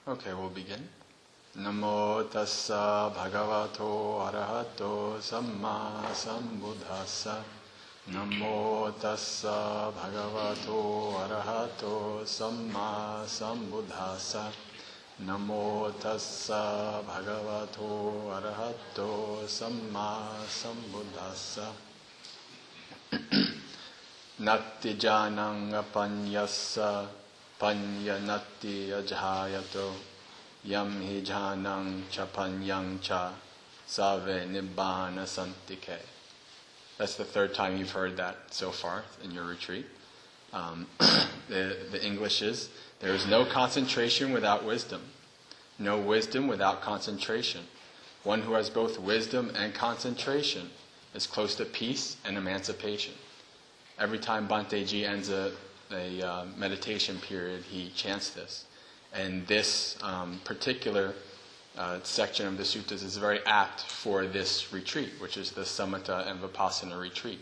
Okay, we'll begin. Namo tassa bhagavato arahato samma sambuddhassa. Namo tassa bhagavato arahato samma sambuddhassa. Namo tassa bhagavato arahato samma sambuddhassa. Natti janang apanyassa panyanatti ajhayato yam hi janang chapanyang cha save nibbana santike. That's the third time you've heard that so far in your retreat. The English is, there is no concentration without wisdom, no wisdom without concentration. One who has both wisdom and concentration is close to peace and emancipation. Every time Bhante Ji ends a meditation period, he chants this. And this particular section of the suttas is very apt for this retreat, which is the Samatha and Vipassana retreat.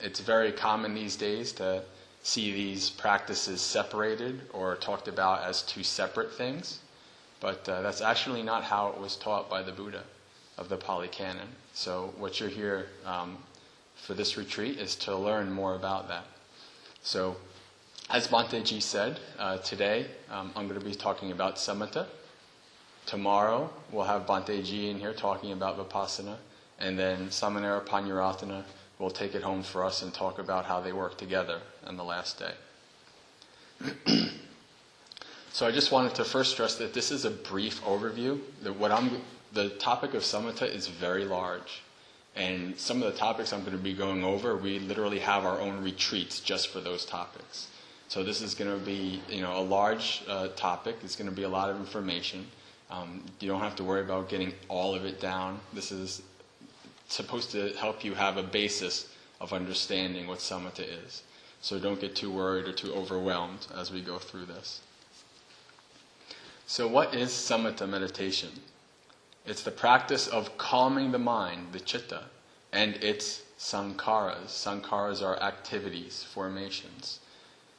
It's very common these days to see these practices separated or talked about as two separate things, but that's actually not how it was taught by the Buddha of the Pali Canon. So what you're here for this retreat is to learn more about that. So, as Bhante Ji said, today I'm going to be talking about Samatha. Tomorrow we'll have Bhante Ji in here talking about Vipassana, and then Samanera Panyaratana will take it home for us and talk about how they work together on the last day. So I just wanted to first stress that this is a brief overview. The topic of Samatha is very large. And some of the topics I'm going to be going over, we literally have our own retreats just for those topics. So this is going to be, a large topic. It's going to be a lot of information. You don't have to worry about getting all of it down. This is supposed to help you have a basis of understanding what Samatha is. So don't get too worried or too overwhelmed as we go through this. So what is Samatha meditation? It's the practice of calming the mind, the citta, and its sankharas. Sankharas are activities, formations.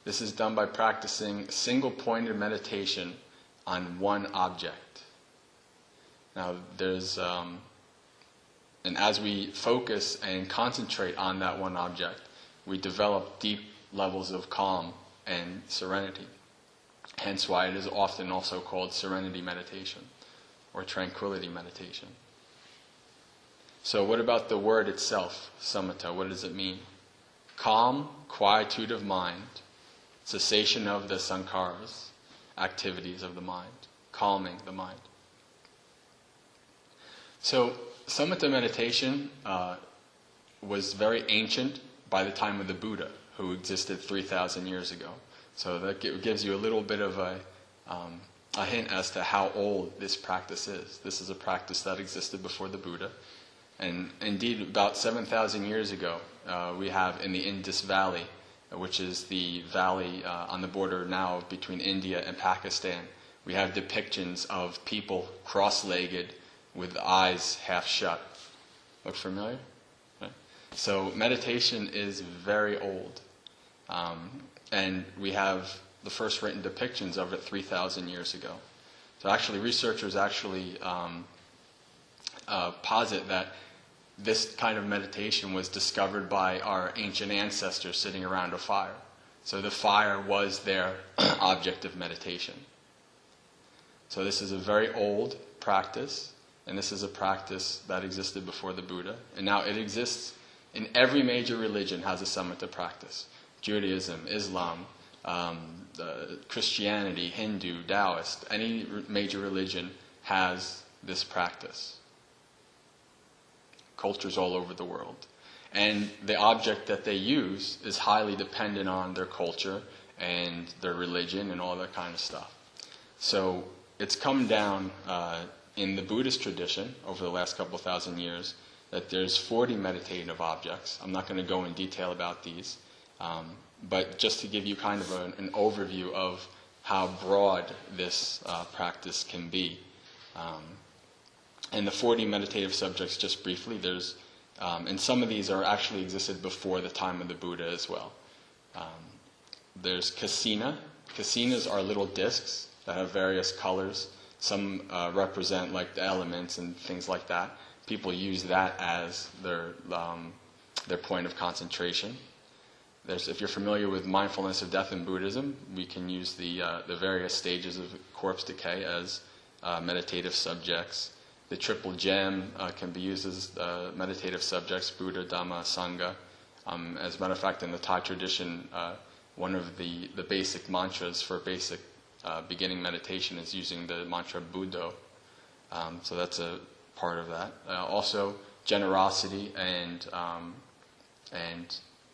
This is done by practicing single-pointed meditation on one object. Now, and as we focus and concentrate on that one object, we develop deep levels of calm and serenity. Hence why it is often also called serenity meditation, or tranquility meditation. So what about the word itself, samatha? What does it mean? Calm, quietude of mind, cessation of the sankharas, activities of the mind, calming the mind. So samatha meditation was very ancient by the time of the Buddha, who existed 3,000 years ago. So that gives you a little bit of a hint as to how old this practice is. This is a practice that existed before the Buddha. And indeed, about 7,000 years ago, we have in the Indus Valley, which is the valley on the border now between India and Pakistan, we have depictions of people cross-legged with eyes half shut. Look familiar? Right? So meditation is very old. And we have the first written depictions of it 3,000 years ago. So actually, researchers posit that this kind of meditation was discovered by our ancient ancestors sitting around a fire. So the fire was their object of meditation. So this is a very old practice, and this is a practice that existed before the Buddha. And now it exists in every major religion has a samatha practice. Judaism, Islam, Christianity, Hindu, Taoist, any major religion has this practice. Cultures all over the world. And the object that they use is highly dependent on their culture and their religion and all that kind of stuff. So it's come down in the Buddhist tradition over the last couple thousand years that there's 40 meditative objects. I'm not going to go in detail about these. But just to give you kind of an overview of how broad this practice can be. And the 40 meditative subjects, just briefly, and some of these are actually existed before the time of the Buddha as well. There's kasina. Kasinas are little discs that have various colors. Some represent like the elements and things like that. People use that as their point of concentration. If you're familiar with mindfulness of death in Buddhism, we can use the various stages of corpse decay as meditative subjects. The triple gem can be used as meditative subjects: Buddha, Dhamma, Sangha. As a matter of fact, in the Thai tradition, one of the basic mantras for basic beginning meditation is using the mantra Buddho. So that's a part of that. Also, generosity and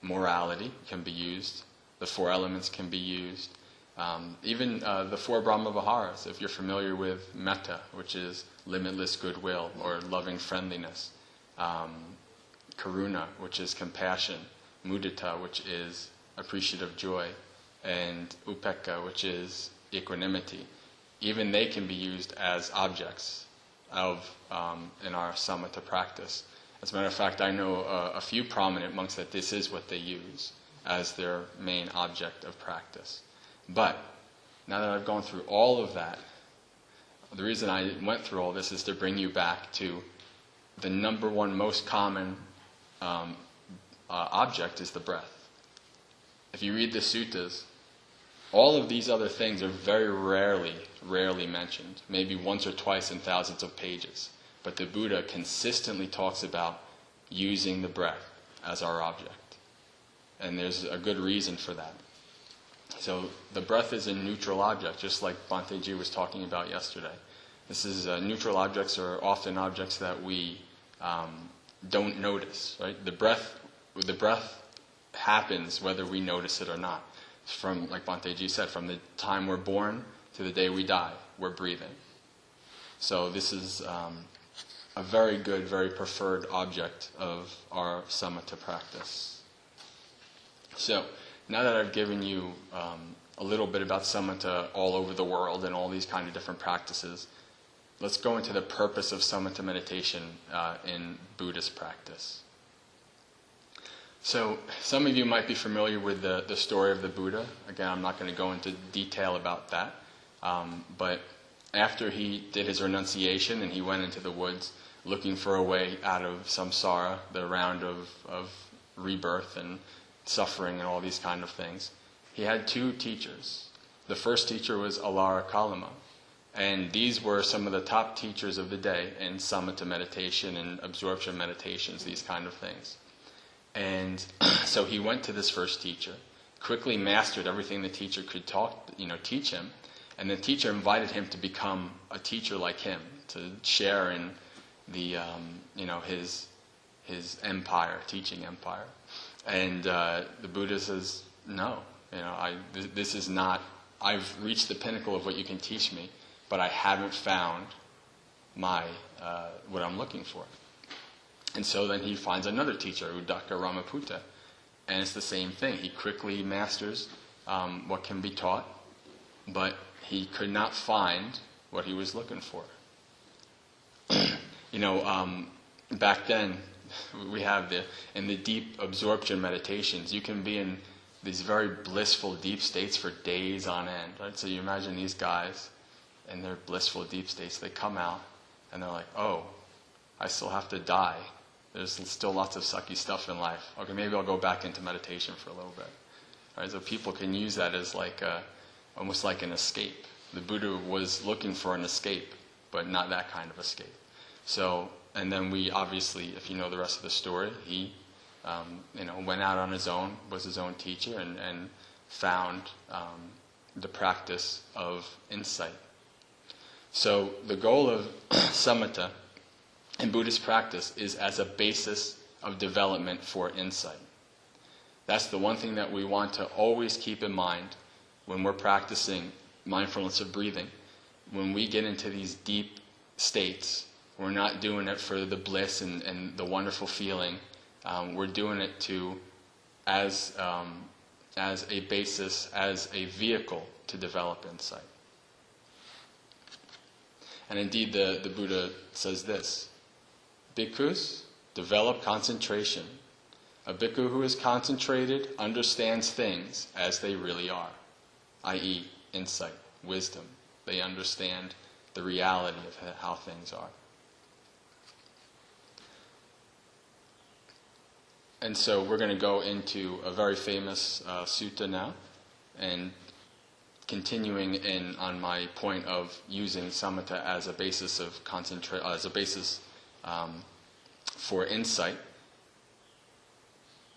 morality can be used. The four elements can be used. Even the four Brahma Viharas, if you're familiar with metta, which is limitless goodwill or loving friendliness, karuna, which is compassion, mudita, which is appreciative joy, and upekkha, which is equanimity. Even they can be used as objects in our samatha practice. As a matter of fact, I know a few prominent monks that this is what they use as their main object of practice. But now that I've gone through all of that, the reason I went through all this is to bring you back to the number one most common object is the breath. If you read the suttas, all of these other things are very rarely mentioned, maybe once or twice in thousands of pages. But the Buddha consistently talks about using the breath as our object. And there's a good reason for that. So the breath is a neutral object, just like Bhanteji was talking about yesterday. This is neutral objects are often objects that we don't notice, right? The breath happens whether we notice it or not. From, like Bhanteji said, from the time we're born to the day we die, we're breathing. So this is a very good, very preferred object of our samatha practice. So, now that I've given you a little bit about samatha all over the world and all these kind of different practices, let's go into the purpose of samatha meditation in Buddhist practice. So, some of you might be familiar with the story of the Buddha. Again, I'm not going to go into detail about that. But after he did his renunciation and he went into the woods looking for a way out of samsara, the round of rebirth and suffering and all these kind of things, he had two teachers. The first teacher was Alara Kalama. And these were some of the top teachers of the day in samatha meditation and absorption meditations, these kind of things. And so he went to this first teacher, quickly mastered everything the teacher could teach him, and the teacher invited him to become a teacher like him, to share in the his empire, teaching empire. And the Buddha says, no, this is not. I've reached the pinnacle of what you can teach me, but I haven't found my what I'm looking for. And so then he finds another teacher, Uddaka Ramaputta, and it's the same thing. He quickly masters what can be taught, but he could not find what he was looking for. Back then, we have in the deep absorption meditations, you can be in these very blissful deep states for days on end, right? So you imagine these guys in their blissful deep states, they come out and they're like, oh, I still have to die. There's still lots of sucky stuff in life. Okay, maybe I'll go back into meditation for a little bit. Right? So people can use that as like almost like an escape. The Buddha was looking for an escape, but not that kind of escape. So, and then we obviously, if you know the rest of the story, he went out on his own, was his own teacher, and found the practice of insight. So the goal of samatha in Buddhist practice is as a basis of development for insight. That's the one thing that we want to always keep in mind when we're practicing mindfulness of breathing. When we get into these deep states, we're not doing it for the bliss and the wonderful feeling. We're doing it as a basis, as a vehicle to develop insight. And indeed, the Buddha says this: Bhikkhus develop concentration. A bhikkhu who is concentrated understands things as they really are, i.e., insight, wisdom. They understand the reality of how things are. And so we're going to go into a very famous sutta now, and continuing on my point of using samatha as a basis of for insight.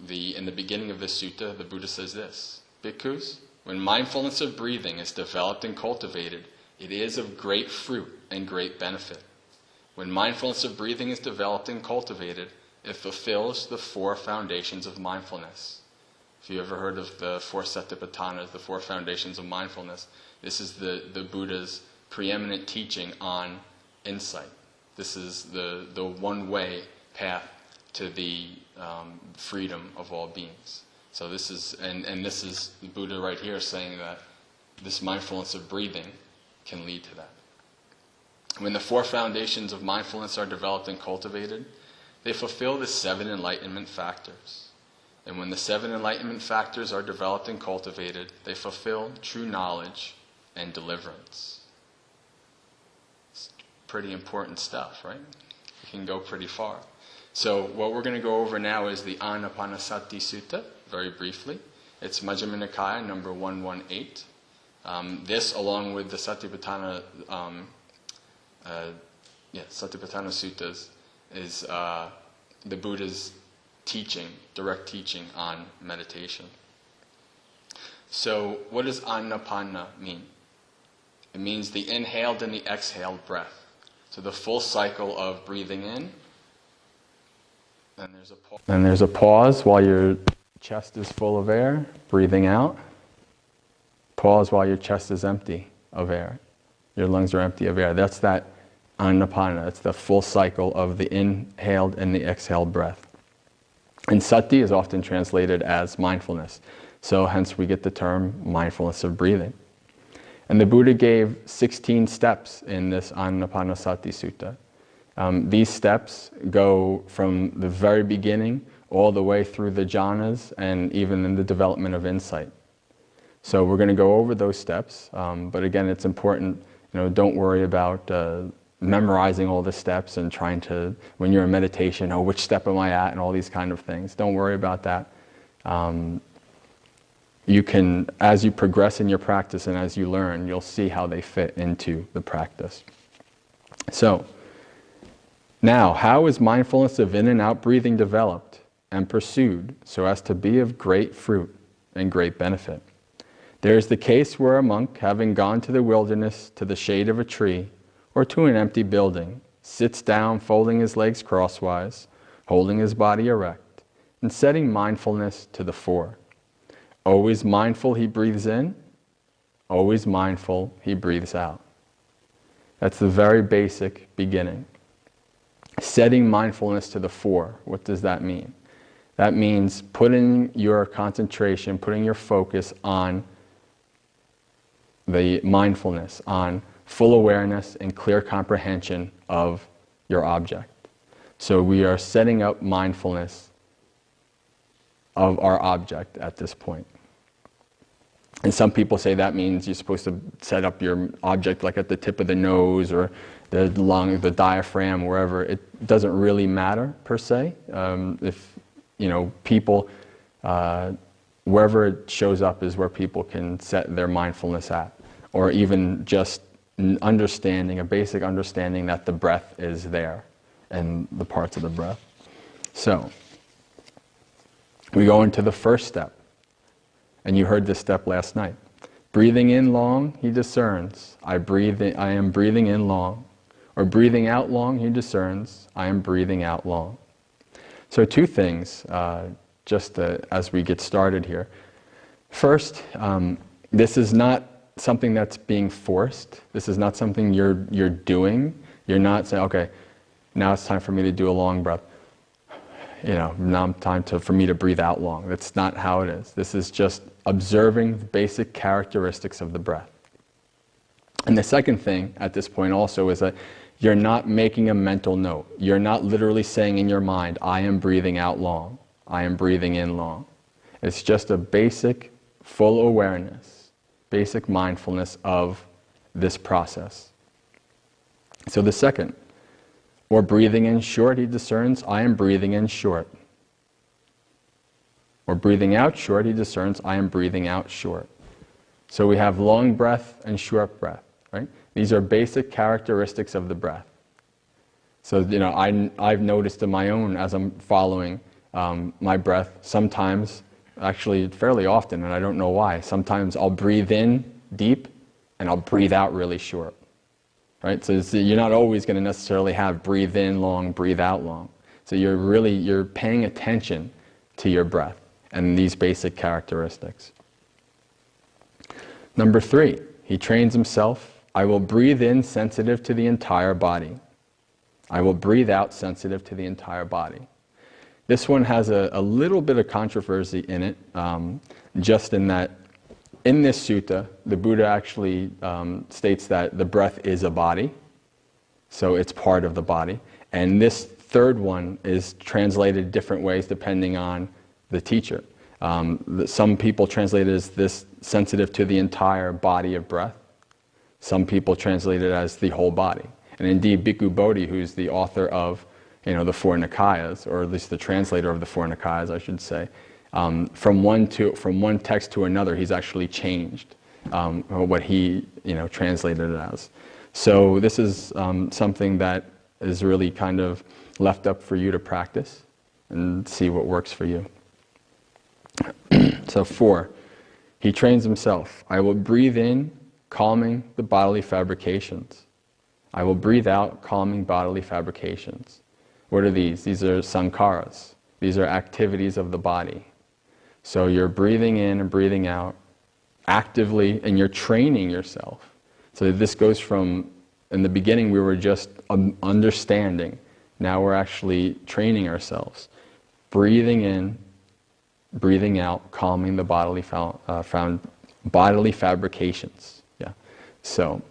In the beginning of this sutta, the Buddha says this: Bhikkhus, when mindfulness of breathing is developed and cultivated, it is of great fruit and great benefit. When mindfulness of breathing is developed and cultivated, it fulfills the 4 foundations of mindfulness. If you ever heard of the 4 Satipatthanas, the 4 foundations of mindfulness, this is the Buddha's preeminent teaching on insight. This is the one-way path to the freedom of all beings. So this is, and this is the Buddha right here saying that this mindfulness of breathing can lead to that. When the 4 foundations of mindfulness are developed and cultivated, they fulfill the 7 enlightenment factors. And when the 7 enlightenment factors are developed and cultivated, they fulfill true knowledge and deliverance. It's pretty important stuff, right? It can go pretty far. So what we're going to go over now is the Anapanasati Sutta, very briefly. It's Majjhima Nikaya, number 118. This, along with the Satipatthana Suttas, is the Buddha's teaching, direct teaching on meditation. So what does Anapana mean? It means the inhaled and the exhaled breath. So the full cycle of breathing in, then there's a pause while your chest is full of air, breathing out. Pause while your chest is empty of air. Your lungs are empty of air. That's that Anapana. It's the full cycle of the inhaled and the exhaled breath. And sati is often translated as mindfulness. So hence we get the term mindfulness of breathing. And the Buddha gave 16 steps in this Anapanasati Sutta. These steps go from the very beginning all the way through the jhanas and even in the development of insight. So we're going to go over those steps, but again, it's important, don't worry about memorizing all the steps and trying to, when you're in meditation, which step am I at, and all these kind of things. Don't worry about that. You can, as you progress in your practice and as you learn, you'll see how they fit into the practice. So, now, how is mindfulness of in and out breathing developed and pursued so as to be of great fruit and great benefit? There is the case where a monk, having gone to the wilderness, to the shade of a tree, or to an empty building, sits down folding his legs crosswise, holding his body erect, and setting mindfulness to the fore. Always mindful he breathes in, always mindful he breathes out. That's the very basic beginning. Setting mindfulness to the fore, what does that mean? That means putting your concentration, putting your focus on the mindfulness, on full awareness and clear comprehension of your object. So we are setting up mindfulness of our object at this point. And some people say that means you're supposed to set up your object like at the tip of the nose or the lung, the diaphragm, wherever. It doesn't really matter per se. If people, wherever it shows up is where people can set their mindfulness at, or even just understanding, a basic understanding that the breath is there and the parts of the breath. So we go into the first step, and you heard this step last night. Breathing in long, he discerns, I am breathing in long. Or breathing out long, he discerns, I am breathing out long. So 2 things, as we get started here. First, this is not something that's being forced. This is not something you're doing. You're not saying, okay, now it's time for me to do a long breath. Now it's time for me to breathe out long. That's not how it is. This is just observing the basic characteristics of the breath. And the second thing at this point also is that you're not making a mental note. You're not literally saying in your mind, I am breathing out long. I am breathing in long. It's just a basic, full awareness, basic mindfulness of this process. So the second, or breathing in short, he discerns, I am breathing in short. Or breathing out short, he discerns, I am breathing out short. So we have long breath and short breath, right? These are basic characteristics of the breath. So, I've noticed in my own, as I'm following my breath, sometimes, actually fairly often, and I don't know why, sometimes I'll breathe in deep and I'll breathe out really short. Right? So you're not always going to necessarily have breathe in long, breathe out long. So you're paying attention to your breath and these basic characteristics. Number 3, he trains himself, I will breathe in sensitive to the entire body. I will breathe out sensitive to the entire body. This one has a little bit of controversy in it, just in that in this sutta, the Buddha actually states that the breath is a body, so it's part of the body. And this third one is translated different ways depending on the teacher. Some people translate it as this sensitive to the entire body of breath. Some people translate it as the whole body. And indeed, Bhikkhu Bodhi, who's the author of the four Nikayas, or at least the translator of the four Nikayas, I should say, from one text to another, he's actually changed what he translated it as. So this is something that is really kind of left up for you to practice and see what works for you. So 4, he trains himself. I will breathe in, calming the bodily fabrications. I will breathe out, calming bodily fabrications. What are these? These are sankharas. These are activities of the body. So you're breathing in and breathing out actively, and you're training yourself. So this goes from, in the beginning we were just understanding. Now we're actually training ourselves. Breathing in, breathing out, calming the bodily fabrications. Yeah. So,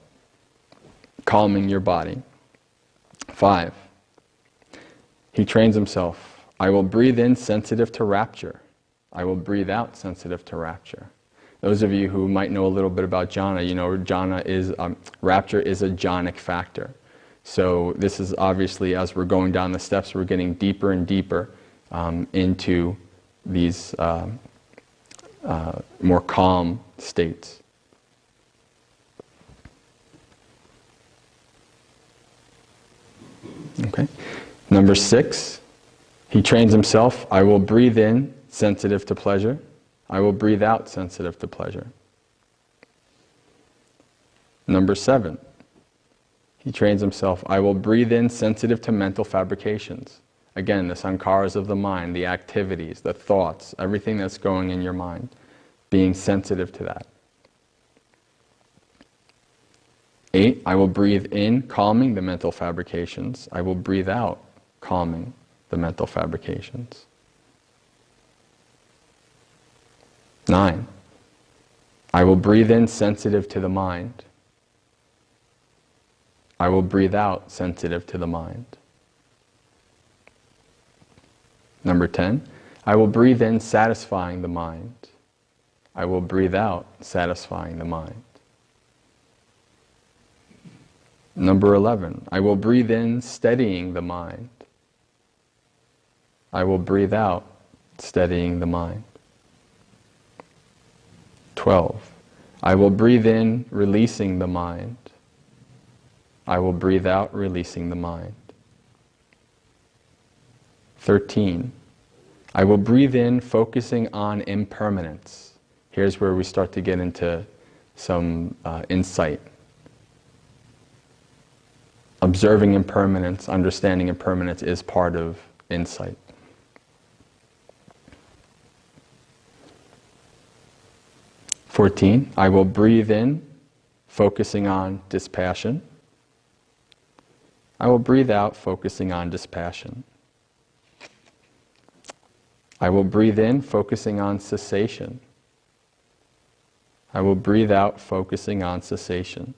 calming your body. 5, he trains himself. I will breathe in sensitive to rapture. I will breathe out sensitive to rapture. Those of you who might know a little bit about jhana, jhana is, rapture is a jhanic factor. So this is obviously, as we're going down the steps, we're getting deeper and deeper into these more calm states. Okay. Number 6, he trains himself. I will breathe in sensitive to pleasure. I will breathe out sensitive to pleasure. Number 7, he trains himself. I will breathe in sensitive to mental fabrications. Again, the sankharas of the mind, the activities, the thoughts, everything that's going in your mind, being sensitive to that. 8, I will breathe in, calming the mental fabrications. I will breathe out, calming the mental fabrications. 9, I will breathe in sensitive to the mind. I will breathe out sensitive to the mind. Number 10, I will breathe in satisfying the mind. I will breathe out satisfying the mind. Number 11, I will breathe in steadying the mind. I will breathe out steadying the mind. 12, I will breathe in releasing the mind. I will breathe out releasing the mind. 13, I will breathe in focusing on impermanence. Here's where we start to get into some insight. Observing impermanence, understanding impermanence is part of insight. 14, I will breathe in, focusing on dispassion. I will breathe out, focusing on dispassion. I will breathe in, focusing on cessation. I will breathe out, focusing on cessation.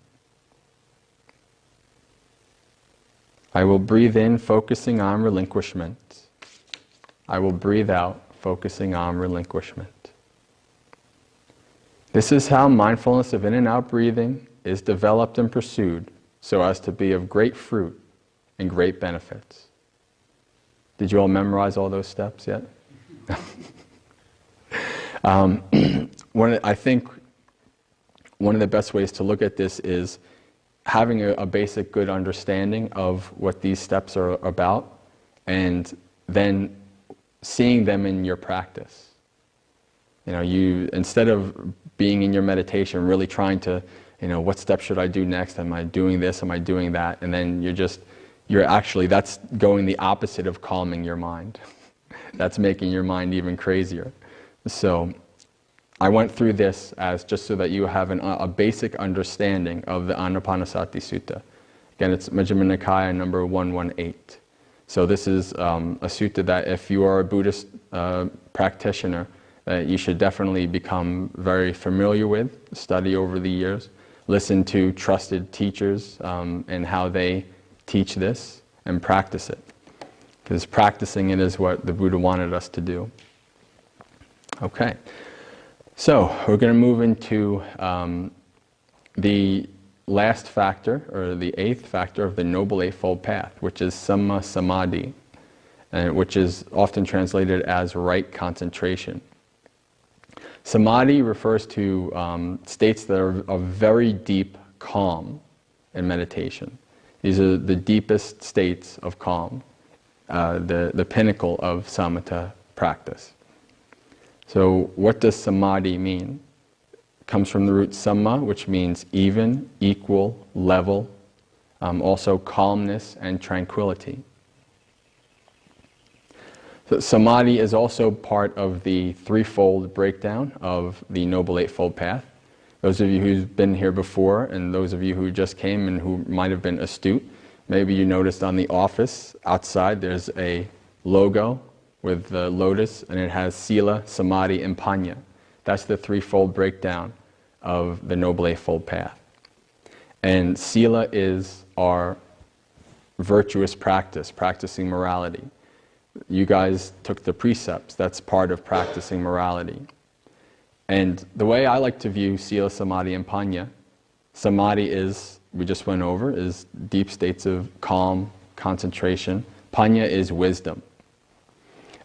I will breathe in, focusing on relinquishment. I will breathe out, focusing on relinquishment. This is how mindfulness of in and out breathing is developed and pursued so as to be of great fruit and great benefits. Did you all memorize all those steps yet? I think one of the best ways to look at this is having a basic good understanding of what these steps are about, and then seeing them in your practice. You instead of being in your meditation really trying to, what step should I do next? Am I doing this? Am I doing that? And then that's going the opposite of calming your mind. That's making your mind even crazier. So I went through this as just so that you have a basic understanding of the Anapanasati Sutta. Again, it's Majjhima Nikaya number 118. So this is a sutta that if you are a Buddhist practitioner, you should definitely become very familiar with, study over the years, listen to trusted teachers and how they teach this, and practice it. Because practicing it is what the Buddha wanted us to do. Okay. So we're going to move into the last factor, or the eighth factor of the Noble Eightfold Path, which is Samma Samadhi, which is often translated as right concentration. Samadhi refers to states that are of very deep calm in meditation. These are the deepest states of calm, the pinnacle of Samatha practice. So what does Samadhi mean? It comes from the root Samma, which means even, equal, level, also calmness and tranquility. So Samadhi is also part of the threefold breakdown of the Noble Eightfold Path. Those of you who've been here before, and those of you who just came and who might have been astute, maybe you noticed on the office outside there's a logo with the lotus, and it has Sila, Samadhi, and Panya. That's the threefold breakdown of the Noble Eightfold Path. And Sila is our virtuous practice, practicing morality. You guys took the precepts, that's part of practicing morality. And the way I like to view Sila, Samadhi, and Panya, Samadhi is, we just went over, is deep states of calm, concentration. Panya is wisdom.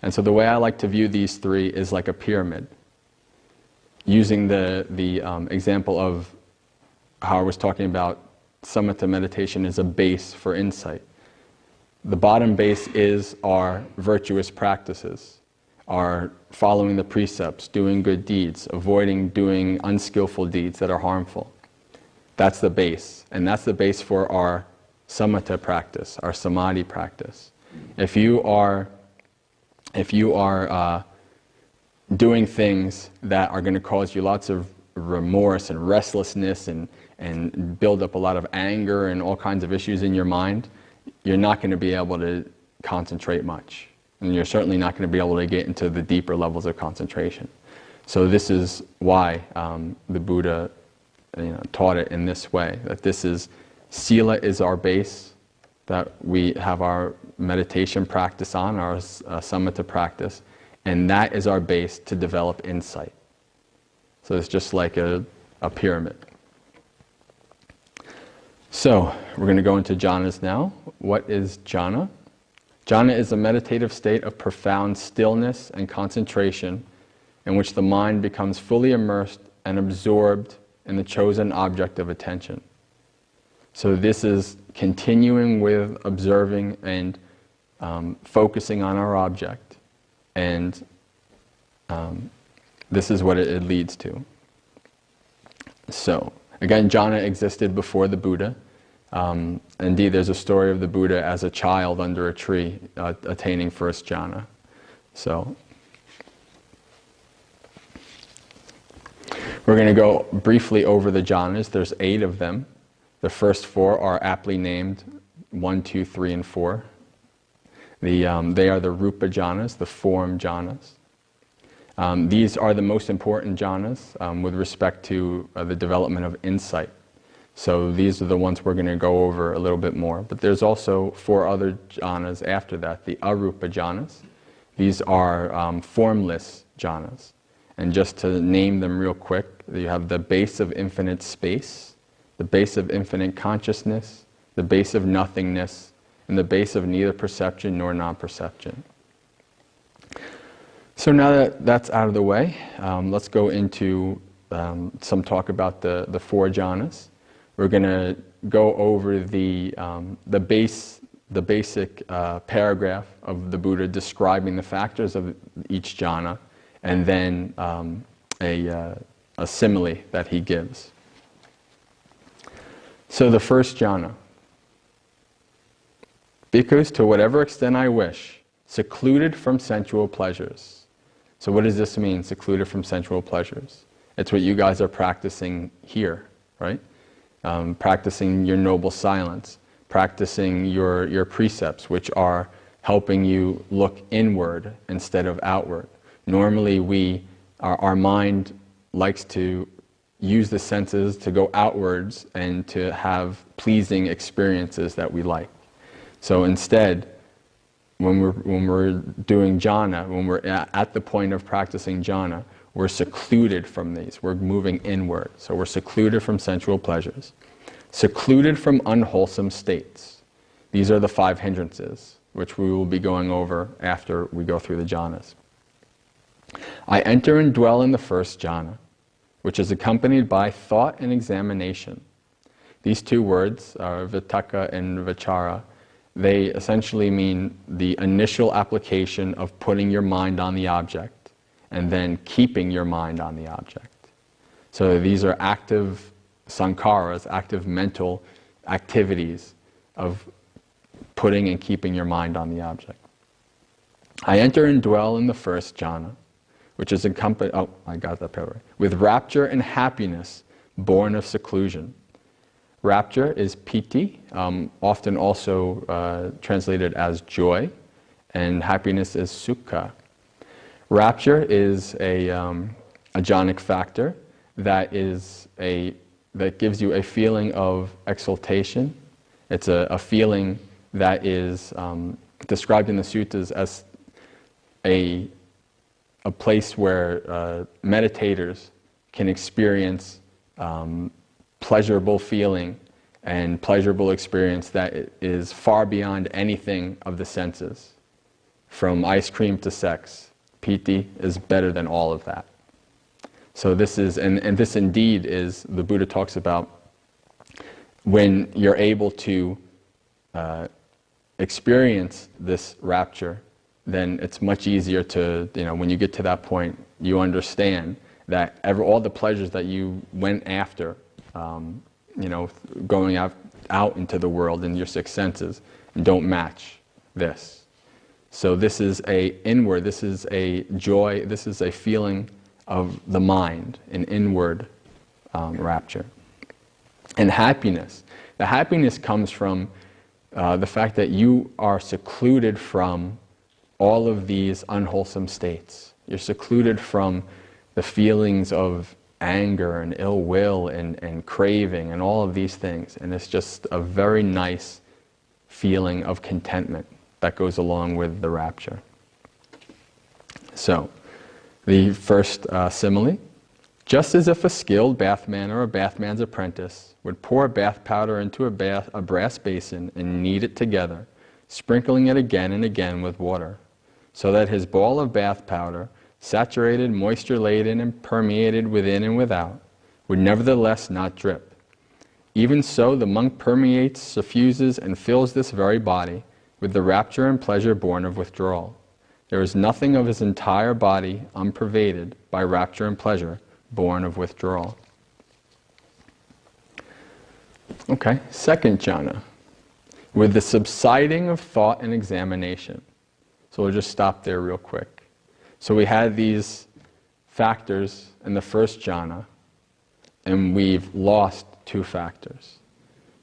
And so the way I like to view these three is like a pyramid. Using the example of how I was talking about Samatha meditation is a base for insight. The bottom base is our virtuous practices, our following the precepts, doing good deeds, avoiding doing unskillful deeds that are harmful. That's the base. And that's the base for our Samatha practice, our Samadhi practice. If you are doing things that are going to cause you lots of remorse and restlessness and build up a lot of anger and all kinds of issues in your mind, you're not going to be able to concentrate much. And you're certainly not going to be able to get into the deeper levels of concentration. So this is why the Buddha taught it in this way, that this is, Sila is our base that we have our meditation practice on, our Samatha practice, and that is our base to develop insight. So it's just like a pyramid. So we're going to go into jhanas now. What is jhana? Jhana is a meditative state of profound stillness and concentration in which the mind becomes fully immersed and absorbed in the chosen object of attention. So this is continuing with observing and focusing on our object, and this is what it leads to. So again, jhana existed before the Buddha. Indeed, there's a story of the Buddha as a child under a tree attaining first jhana. So we're going to go briefly over the jhanas. There's 8 of them. The first 4 are aptly named 1, 2, 3, and 4. They are the rupa jhanas, the form jhanas. These are the most important jhanas with respect to the development of insight. So these are the ones we're going to go over a little bit more. But there's also 4 other jhanas after that, the arupa jhanas. These are formless jhanas. And just to name them real quick, you have the base of infinite space, the base of infinite consciousness, the base of nothingness, and the base of neither perception nor non-perception. So now that that's out of the way, let's go into some talk about the four jhanas. We're going to go over the basic paragraph of the Buddha describing the factors of each jhana, and then a simile that he gives. So the first jhana. Bhikkhus, to whatever extent I wish, secluded from sensual pleasures. So what does this mean, secluded from sensual pleasures? It's what you guys are practicing here, right? Practicing your noble silence, practicing your precepts, which are helping you look inward instead of outward. Normally our mind likes to use the senses to go outwards and to have pleasing experiences that we like. So instead, when we're doing jhana, when we're at the point of practicing jhana, we're secluded from these. We're moving inward. So we're secluded from sensual pleasures. Secluded from unwholesome states. These are the 5 hindrances, which we will be going over after we go through the jhanas. I enter and dwell in the first jhana, which is accompanied by thought and examination. These two words, vitakka and vichara, they essentially mean the initial application of putting your mind on the object and then keeping your mind on the object. So these are active sankharas, active mental activities of putting and keeping your mind on the object. I enter and dwell in the first jhana, which is accompanied, with rapture and happiness born of seclusion. Rapture is piti, often also translated as joy, and happiness is sukha. Rapture is a jhanic factor that gives you a feeling of exaltation. It's a feeling that is described in the suttas as a place where meditators can experience pleasurable feeling and pleasurable experience that is far beyond anything of the senses. From ice cream to sex, piti is better than all of that. So this is, and this indeed is, the Buddha talks about when you're able to experience this rapture, then it's much easier to, when you get to that point, you understand that all the pleasures that you went after, going out into the world in your 6 senses, don't match this. So this is this is a joy, this is a feeling of the mind, an inward rapture. And happiness. The happiness comes from the fact that you are secluded from all of these unwholesome states. You're secluded from the feelings of anger and ill will and craving and all of these things. And it's just a very nice feeling of contentment that goes along with the rapture. So, the first simile. Just as if a skilled bathman or a bathman's apprentice would pour bath powder into a brass basin and knead it together, sprinkling it again and again with water, so that his ball of bath powder, saturated, moisture-laden, and permeated within and without, would nevertheless not drip. Even so, the monk permeates, suffuses, and fills this very body with the rapture and pleasure born of withdrawal. There is nothing of his entire body unpervaded by rapture and pleasure born of withdrawal. Okay, second jhana, with the subsiding of thought and examination. So we'll just stop there real quick. So we had these factors in the first jhana, and we've lost 2 factors.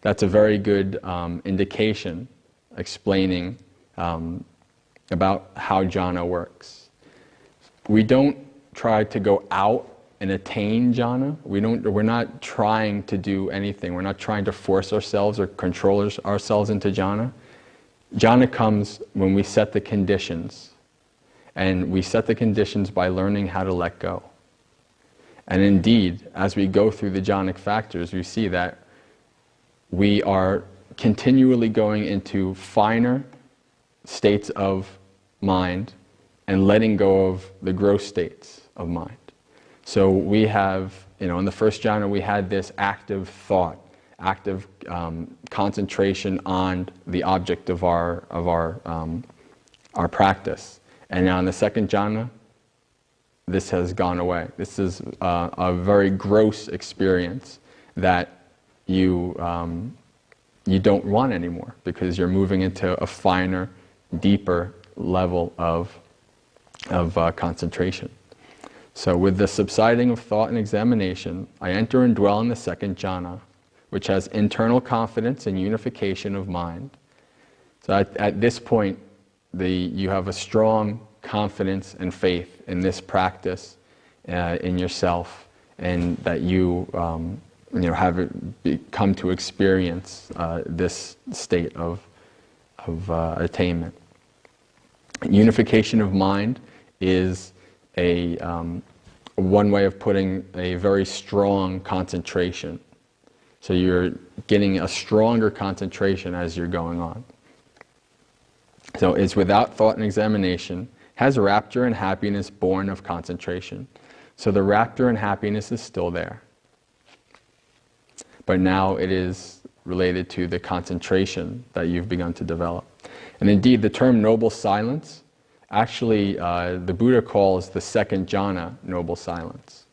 That's a very good indication explaining about how jhana works. We don't try to go out and attain jhana. We're not trying to do anything. We're not trying to force ourselves or control ourselves into jhana. Jhana comes when we set the conditions. And we set the conditions by learning how to let go. And indeed, as we go through the jhanic factors, we see that we are continually going into finer states of mind and letting go of the gross states of mind. So we have, in the first jhana we had this active thought, active concentration on the object of our practice. And now in the second jhana, this has gone away. This is a very gross experience that you don't want anymore, because you're moving into a finer, deeper level of concentration. So with the subsiding of thought and examination, I enter and dwell in the second jhana, which has internal confidence and unification of mind. So at this point, you have a strong confidence and faith in this practice, in yourself, and that you have come to experience this state of attainment. Unification of mind is one way of putting a very strong concentration. So you're getting a stronger concentration as you're going on. So it's without thought and examination, has rapture and happiness born of concentration. So the rapture and happiness is still there, but now it is related to the concentration that you've begun to develop. And indeed, the term noble silence, actually the Buddha calls the second jhana noble silence.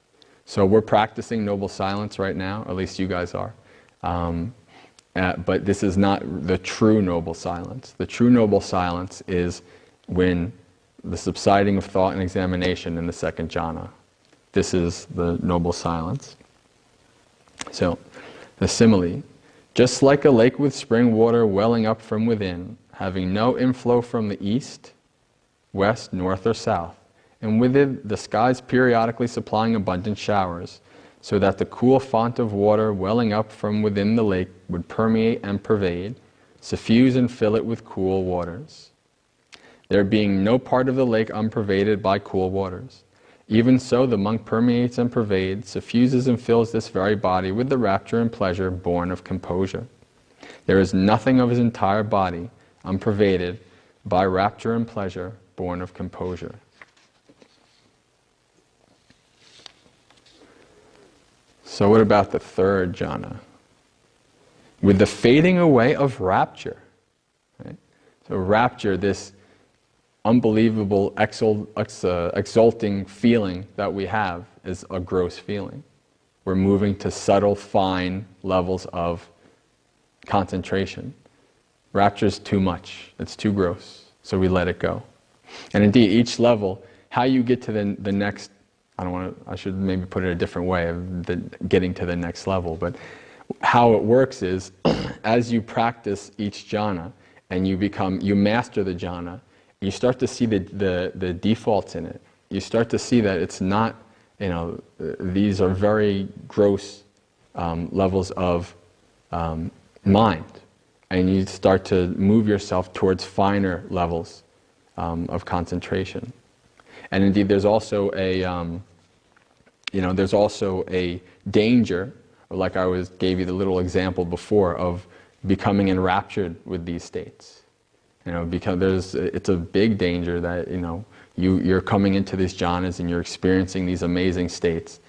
So we're practicing noble silence right now, at least you guys are. But this is not the true noble silence. The true noble silence is when the subsiding of thought and examination in the second jhana. This is the noble silence. So, the simile, just like a lake with spring water welling up from within, having no inflow from the east, west, north, or south, and with it the skies periodically supplying abundant showers, so that the cool fount of water welling up from within the lake would permeate and pervade, suffuse and fill it with cool waters. There being no part of the lake unpervaded by cool waters. Even so, the monk permeates and pervades, suffuses and fills this very body with the rapture and pleasure born of composure. There is nothing of his entire body unpervaded by rapture and pleasure born of composure. So what about the third jhana? With the fading away of rapture. Right? So rapture, this unbelievable exulting feeling that we have, is a gross feeling. We're moving to subtle, fine levels of concentration. Rapture is too much. It's too gross. So we let it go. And indeed, each level, how you get to the next, I should maybe put it a different way of getting to the next level, but how it works is, as you practice each jhana and you master the jhana, you start to see the defaults in it. You start to see that it's not, these are very gross levels of mind. And you start to move yourself towards finer levels of concentration. And indeed, there's also a danger, like gave you the little example before, of becoming enraptured with these states. Because it's a big danger that you're coming into these jhanas and you're experiencing these amazing states,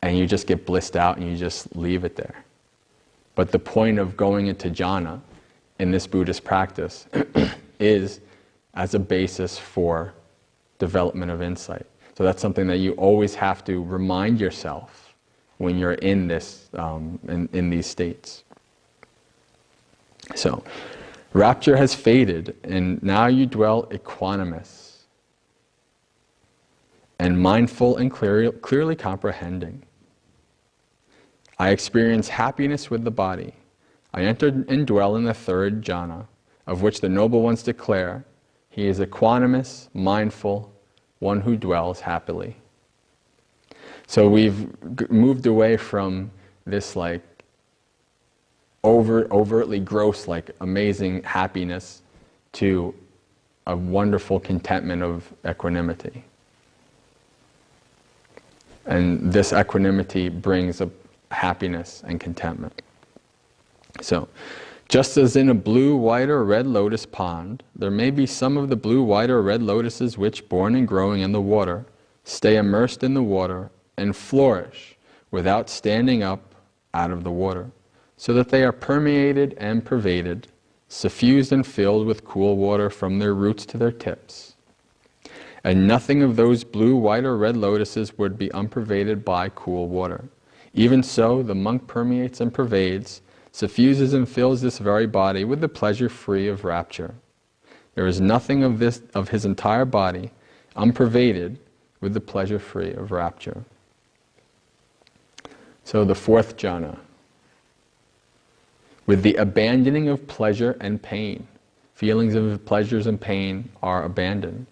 and you just get blissed out and you just leave it there. But the point of going into jhana in this Buddhist practice is as a basis for development of insight. So that's something that you always have to remind yourself when you're in this, in these states. So, rapture has faded, and now you dwell equanimous and mindful and clearly comprehending. I experience happiness with the body. I enter and dwell in the third jhana, of which the noble ones declare, he is equanimous, mindful, one who dwells happily. So we've moved away from this overtly gross, amazing happiness, to a wonderful contentment of equanimity. And this equanimity brings a happiness and contentment. So, just as in a blue, white, or red lotus pond, there may be some of the blue, white, or red lotuses which, born and growing in the water, stay immersed in the water and flourish without standing up out of the water, so that they are permeated and pervaded, suffused and filled with cool water from their roots to their tips. And nothing of those blue, white, or red lotuses would be unpervaded by cool water. Even so, the monk permeates and pervades, suffuses and fills this very body with the pleasure free of rapture. There is nothing of his entire body unpervaded with the pleasure free of rapture. So the fourth jhana, with the abandoning of pleasure and pain. Feelings of pleasures and pain are abandoned,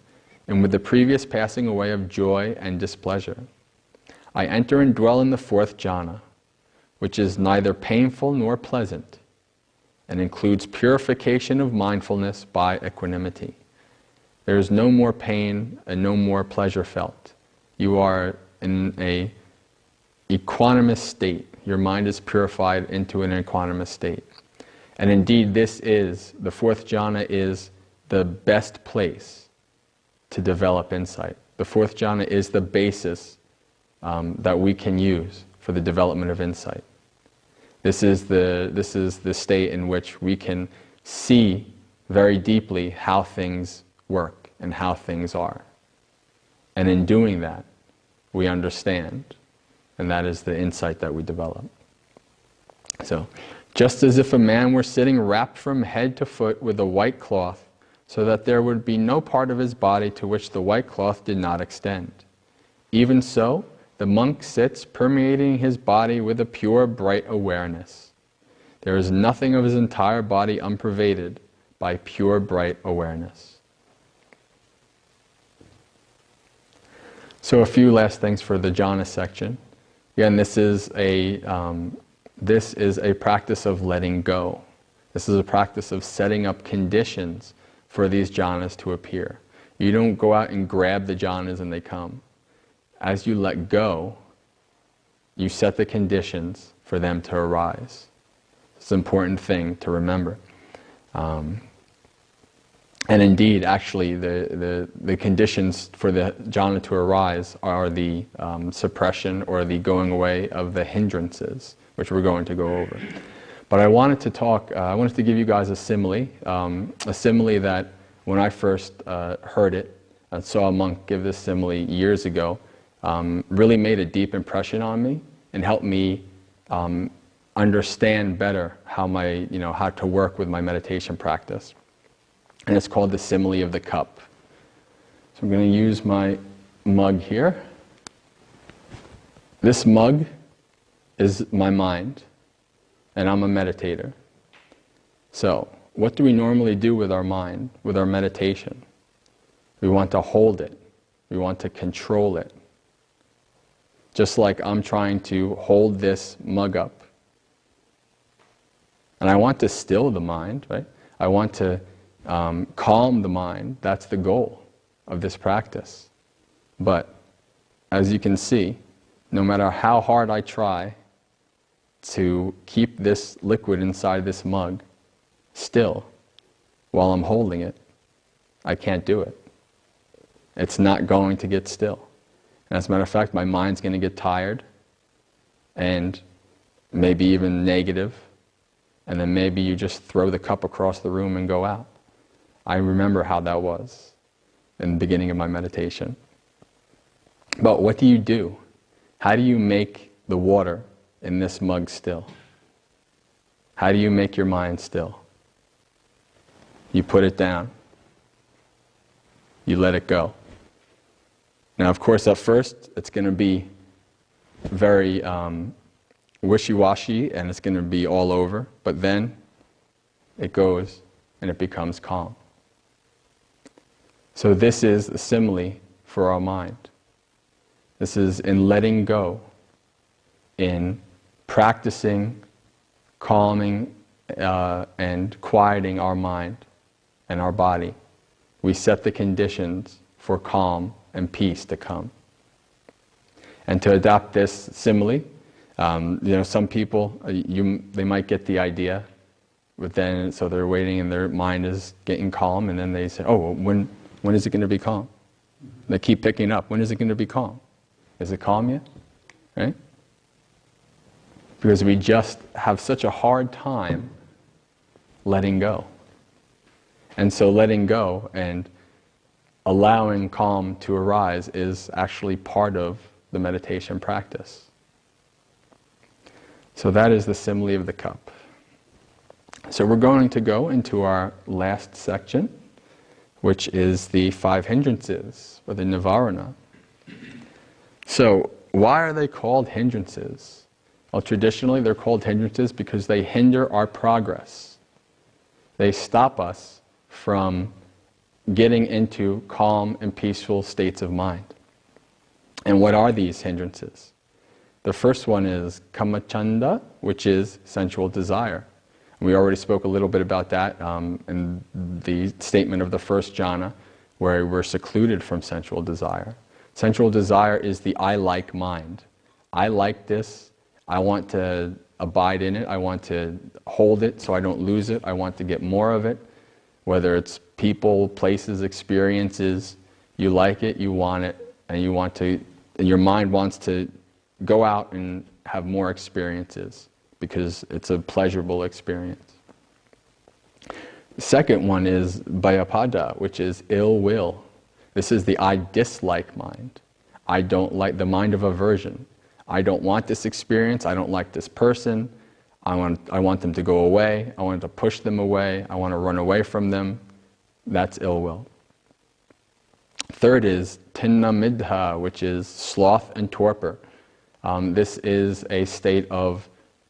and with the previous passing away of joy and displeasure, I enter and dwell in the fourth jhana, which is neither painful nor pleasant, and includes purification of mindfulness by equanimity. There is no more pain and no more pleasure felt. You are in an equanimous state. Your mind is purified into an equanimous state. And indeed, the fourth jhana is the best place to develop insight. The fourth jhana is the basis that we can use for the development of insight. This is the state in which we can see very deeply how things work and how things are. And in doing that, we understand, and that is the insight that we develop. So, just as if a man were sitting wrapped from head to foot with a white cloth, so that there would be no part of his body to which the white cloth did not extend. Even so, the monk sits permeating his body with a pure, bright awareness. There is nothing of his entire body unpervaded by pure, bright awareness. So a few last things for the jhana section. Again, this is a practice of letting go. This is a practice of setting up conditions for these jhanas to appear. You don't go out and grab the jhanas and they come. As you let go, you set the conditions for them to arise. It's an important thing to remember. And indeed, actually, the conditions for the jhana to arise are the suppression or the going away of the hindrances, which we're going to go over. But I wanted to give you guys a simile that when I first heard it, I saw a monk give this simile years ago, really made a deep impression on me and helped me understand better how to work with my meditation practice. And it's called the simile of the cup. So I'm going to use my mug here. This mug is my mind, and I'm a meditator. So, what do we normally do with our mind, with our meditation? We want to hold it. We want to control it. Just like I'm trying to hold this mug up. And I want to still the mind, right? I want to calm the mind. That's the goal of this practice. But as you can see, no matter how hard I try to keep this liquid inside this mug still while I'm holding it, I can't do it. It's not going to get still. And as a matter of fact, my mind's going to get tired and maybe even negative, and then maybe you just throw the cup across the room and go out. I remember how that was in the beginning of my meditation. But what do you do? How do you make the water in this mug still? How do you make your mind still? You put it down. You let it go. Now, of course, at first, it's going to be very wishy-washy and it's going to be all over, but then it goes and it becomes calm. So this is the simile for our mind. This is in letting go, in practicing calming and quieting our mind and our body. We set the conditions for calm and peace to come. And to adopt this simile, some people, they might get the idea But then, so they're waiting and their mind is getting calm, and then they say, oh, well, when is it going to be calm? They keep picking up, when is it going to be calm? Is it calm yet? Right? Because we just have such a hard time letting go. And so letting go and allowing calm to arise is actually part of the meditation practice. So that is the simile of the cup. So we're going to go into our last section, which is the 5 hindrances, or the nivarana. So why are they called hindrances? Well, traditionally they're called hindrances because they hinder our progress. They stop us from getting into calm and peaceful states of mind. And what are these hindrances? The first one is kamachanda, which is sensual desire. We already spoke a little bit about that in the statement of the first jhana, where we're secluded from sensual desire. Sensual desire is the I like mind. I like this, I want to abide in it, I want to hold it so I don't lose it, I want to get more of it. Whether it's people, places, experiences, you like it, you want it, and you want to, and your mind wants to go out and have more experiences because it's a pleasurable experience. The second one is bhayapada, which is ill will. This is the I dislike mind. I don't like, the mind of aversion. I don't want this experience, I don't like this person, I want them to go away, I want to push them away, I want to run away from them. That's ill will. Third is tinamidha, which is sloth and torpor. This is a state of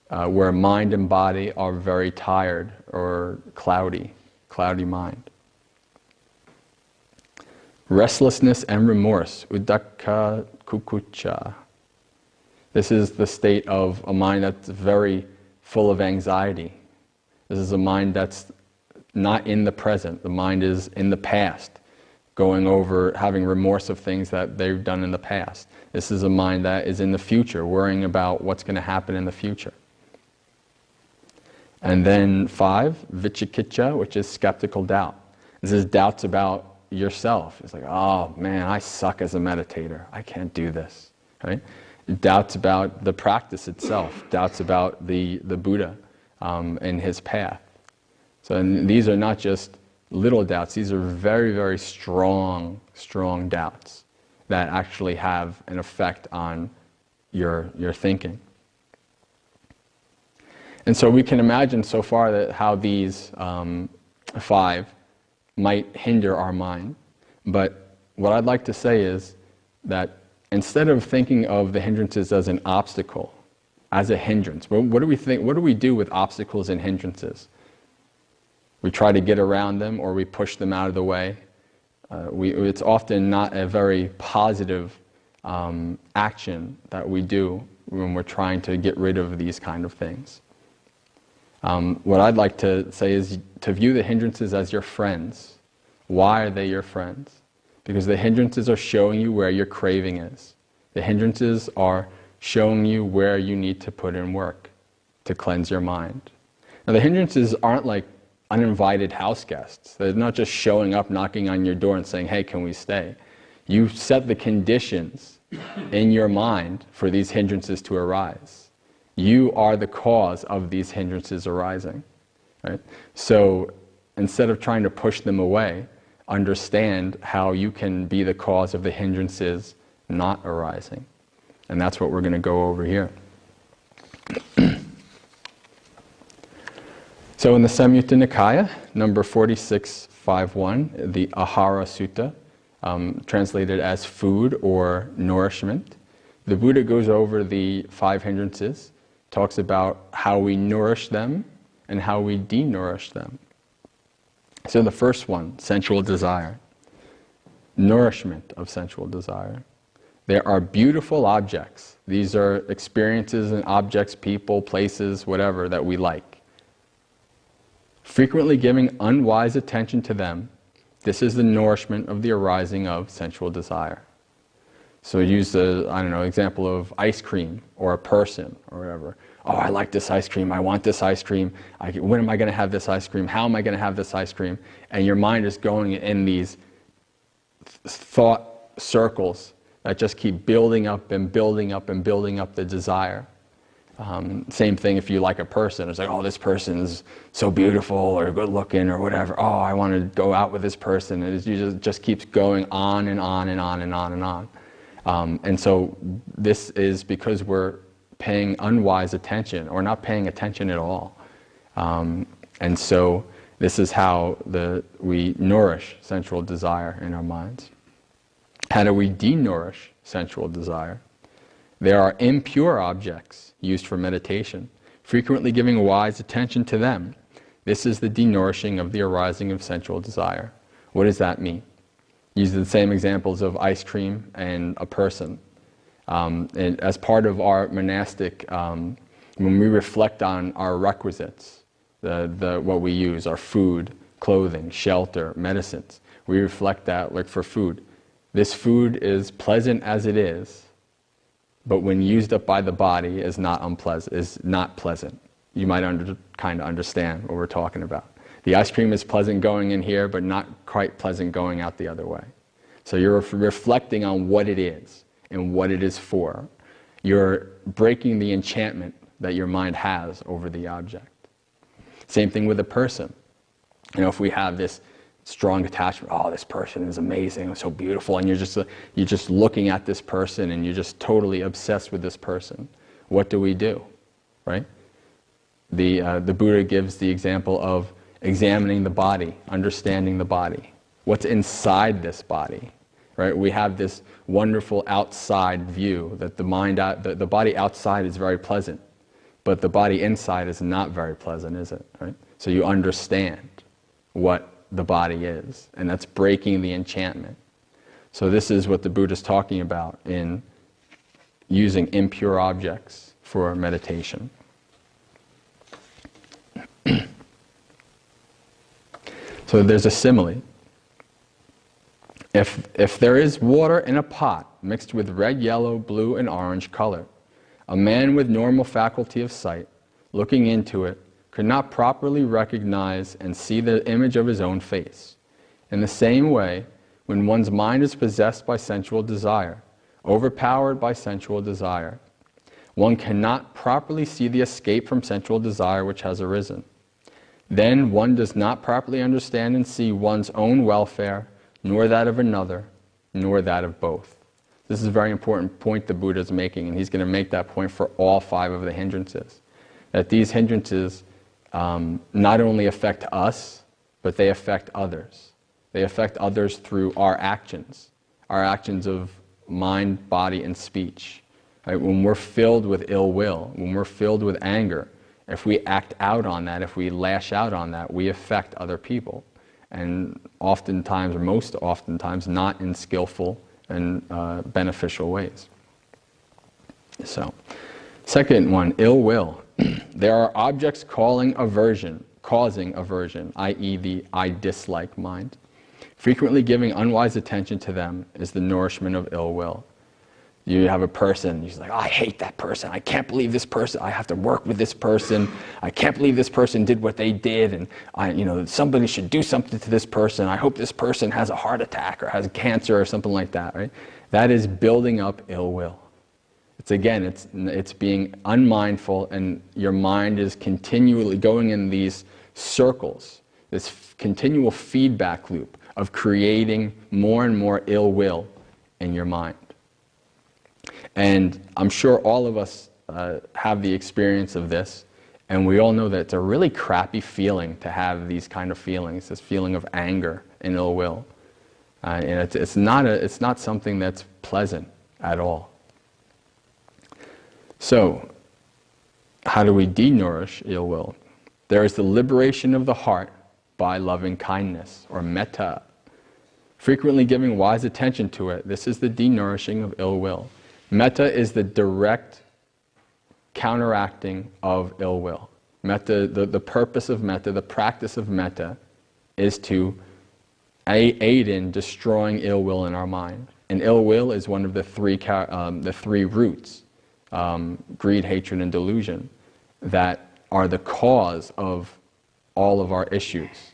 where mind and body are very tired or cloudy mind. Restlessness and remorse, uddaka kukucha. This is the state of a mind that's very full of anxiety. This is a mind that's not in the present. The mind is in the past, going over, having remorse of things that they've done in the past. This is a mind that is in the future, worrying about what's going to happen in the future. And then 5, vicikiccha, which is skeptical doubt. This is doubts about yourself. It's like, oh man, I suck as a meditator. I can't do this. Right? Doubts about the practice itself. Doubts about the Buddha and his path. So these are not just little doubts. These are very, very strong doubts that actually have an effect on your thinking. And so we can imagine so far that how these 5 might hinder our mind. But what I'd like to say is that instead of thinking of the hindrances as an obstacle, as a hindrance, what do we think? What do we do with obstacles and hindrances? We try to get around them, or we push them out of the way. It's often not a very positive action that we do when we're trying to get rid of these kind of things. What I'd like to say is to view the hindrances as your friends. Why are they your friends? Because the hindrances are showing you where your craving is. The hindrances are showing you where you need to put in work to cleanse your mind. Now the hindrances aren't like uninvited house guests. They're not just showing up, knocking on your door and saying, hey, can we stay? You set the conditions in your mind for these hindrances to arise. You are the cause of these hindrances arising. Right? So instead of trying to push them away, understand how you can be the cause of the hindrances not arising. And that's what we're going to go over here. So in the Samyutta Nikaya, number 4651, the Ahara Sutta, translated as food or nourishment, the Buddha goes over the 5 hindrances, talks about how we nourish them and how we denourish them. So the first one, sensual desire. Nourishment of sensual desire. There are beautiful objects. These are experiences and objects, people, places, whatever that we like. Frequently giving unwise attention to them, this is the nourishment of the arising of sensual desire. So use the, I don't know, example of ice cream or a person or whatever. Oh, I like this ice cream. I want this ice cream. When am I going to have this ice cream? How am I going to have this ice cream? And your mind is going in these thought circles that just keep building up and building up and building up the desire. Same thing if you like a person. It's like, oh, this person's so beautiful or good looking or whatever. Oh, I want to go out with this person. And it just keeps going on and on and on and on and on. And so this is because we're paying unwise attention or not paying attention at all. And so this is how we nourish sensual desire in our minds. How do we denourish sensual desire? There are impure objects used for meditation, frequently giving wise attention to them. This is the denourishing of the arising of sensual desire. What does that mean? Use the same examples of ice cream and a person. And as part of our monastic, when we reflect on our requisites, what we use, our food, clothing, shelter, medicines, we reflect that like for food. This food is pleasant as it is, but when used up by the body is not pleasant. You might kind of understand what we're talking about. The ice cream is pleasant going in here, but not quite pleasant going out the other way. So you're reflecting on what it is and what it is for. You're breaking the enchantment that your mind has over the object. Same thing with a person. If we have this strong attachment, oh, this person is amazing, so beautiful, and you're just looking at this person and you're just totally obsessed with this person. What do? Right? The Buddha gives the example of examining the body, understanding the body. What's inside this body? Right? We have this wonderful outside view that the body outside is very pleasant, but the body inside is not very pleasant, is it? Right? So you understand what the body is, and that's breaking the enchantment. So this is what the Buddha is talking about in using impure objects for meditation. So there's a simile. If there is water in a pot mixed with red, yellow, blue, and orange color, a man with normal faculty of sight, looking into it, could not properly recognize and see the image of his own face. In the same way, when one's mind is possessed by sensual desire, overpowered by sensual desire, one cannot properly see the escape from sensual desire which has arisen. Then one does not properly understand and see one's own welfare, nor that of another, nor that of both. This is a very important point the Buddha is making, and he's going to make that point for all 5 of the hindrances. That these hindrances not only affect us, but they affect others. They affect others through our actions of mind, body, and speech. Right? When we're filled with ill will, when we're filled with anger, if we act out on that, if we lash out on that, we affect other people. And oftentimes, or most oftentimes, not in skillful and beneficial ways. So, second one, ill will. There are objects causing aversion, i.e. the I dislike mind. Frequently giving unwise attention to them is the nourishment of ill will. You have a person, you're like, oh, I hate that person, I can't believe this person, I have to work with this person, I can't believe this person did what they did, and somebody should do something to this person, I hope this person has a heart attack or has cancer or something like that, right? That is building up ill will. It's being unmindful, and your mind is continually going in these circles, this continual feedback loop of creating more and more ill will in your mind. And I'm sure all of us have the experience of this, and we all know that it's a really crappy feeling to have these kind of feelings, this feeling of anger and ill will. And it's not something that's pleasant at all. So, how do we denourish ill will? There is the liberation of the heart by loving kindness, or metta. Frequently giving wise attention to it, this is the denourishing of ill will. Metta is the direct counteracting of ill will. Metta, the purpose of metta, the practice of metta, is to aid in destroying ill will in our mind. And ill will is one of the three roots, greed, hatred, and delusion, that are the cause of all of our issues.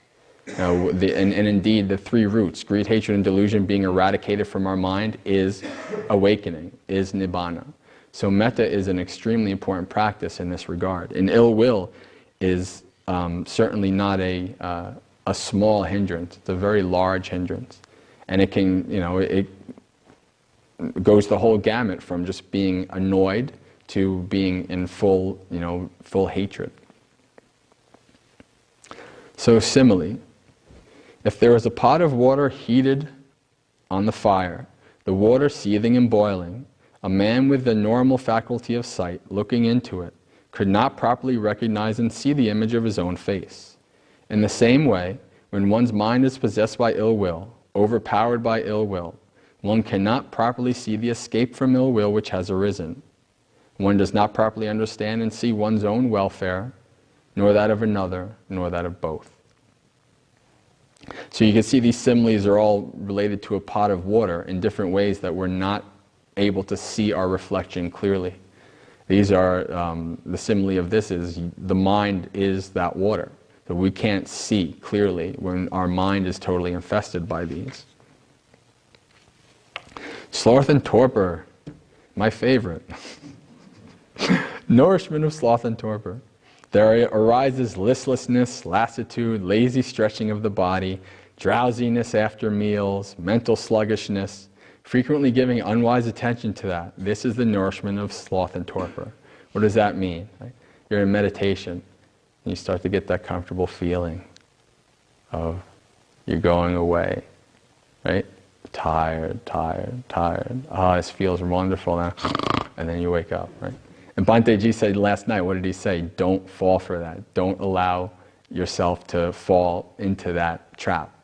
And indeed, the three roots, greed, hatred, and delusion, being eradicated from our mind is awakening, is nibbana. So metta is an extremely important practice in this regard. And ill will is certainly not a small hindrance. It's a very large hindrance. And it can, it goes the whole gamut from just being annoyed to being in full hatred. So similarly, if there is a pot of water heated on the fire, the water seething and boiling, a man with the normal faculty of sight looking into it could not properly recognize and see the image of his own face. In the same way, when one's mind is possessed by ill will, overpowered by ill will, one cannot properly see the escape from ill will which has arisen. One does not properly understand and see one's own welfare, nor that of another, nor that of both. So you can see these similes are all related to a pot of water in different ways that we're not able to see our reflection clearly. These are, the simile of this is the mind is that water. So we can't see clearly when our mind is totally infested by these. Sloth and torpor, my favorite. Nourishment of sloth and torpor. There arises listlessness, lassitude, lazy stretching of the body, drowsiness after meals, mental sluggishness, frequently giving unwise attention to that. This is the nourishment of sloth and torpor. What does that mean? Right? You're in meditation, and you start to get that comfortable feeling of you're going away, right? Tired. Ah, this feels wonderful now. And then you wake up, right? And Bhanteji said last night, what did he say? Don't fall for that. Don't allow yourself to fall into that trap.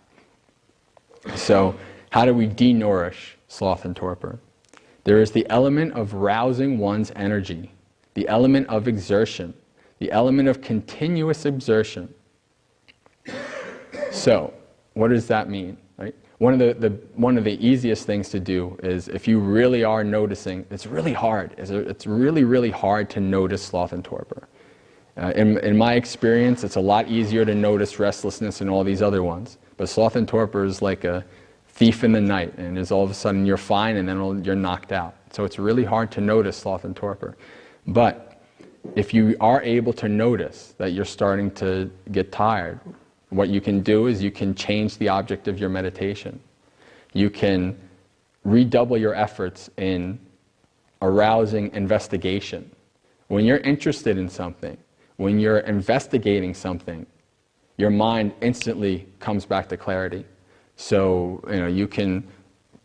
So, how do we de-nourish sloth and torpor? There is the element of rousing one's energy, the element of exertion, the element of continuous exertion. So, what does that mean? Right? One of the easiest things to do is, if you really are noticing, it's really hard. It's really hard to notice sloth and torpor. In my experience, it's a lot easier to notice restlessness and all these other ones. But sloth and torpor is like a thief in the night, and is all of a sudden you're fine, and then you're knocked out. So it's really hard to notice sloth and torpor. But if you are able to notice that you're starting to get tired, what you can do is you can change the object of your meditation. You can redouble your efforts in arousing investigation. When you're interested in something, when you're investigating something, your mind instantly comes back to clarity. So, you can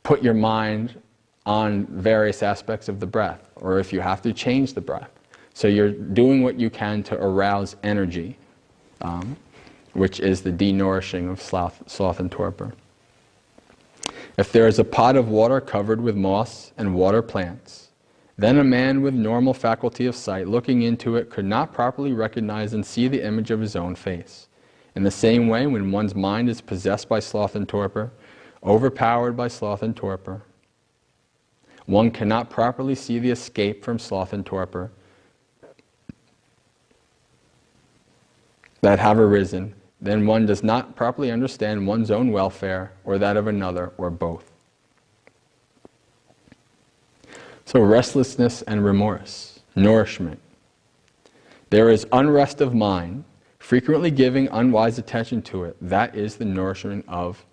put your mind on various aspects of the breath, or if you have to, change the breath. So you're doing what you can to arouse energy, which is the de-nourishing of sloth and torpor. If there is a pot of water covered with moss and water plants, then a man with normal faculty of sight looking into it could not properly recognize and see the image of his own face. In the same way, when one's mind is possessed by sloth and torpor, overpowered by sloth and torpor, one cannot properly see the escape from sloth and torpor that have arisen. Then one does not properly understand one's own welfare, or that of another, or both. So restlessness and remorse, nourishment. There is unrest of mind, frequently giving unwise attention to it. That is the nourishment of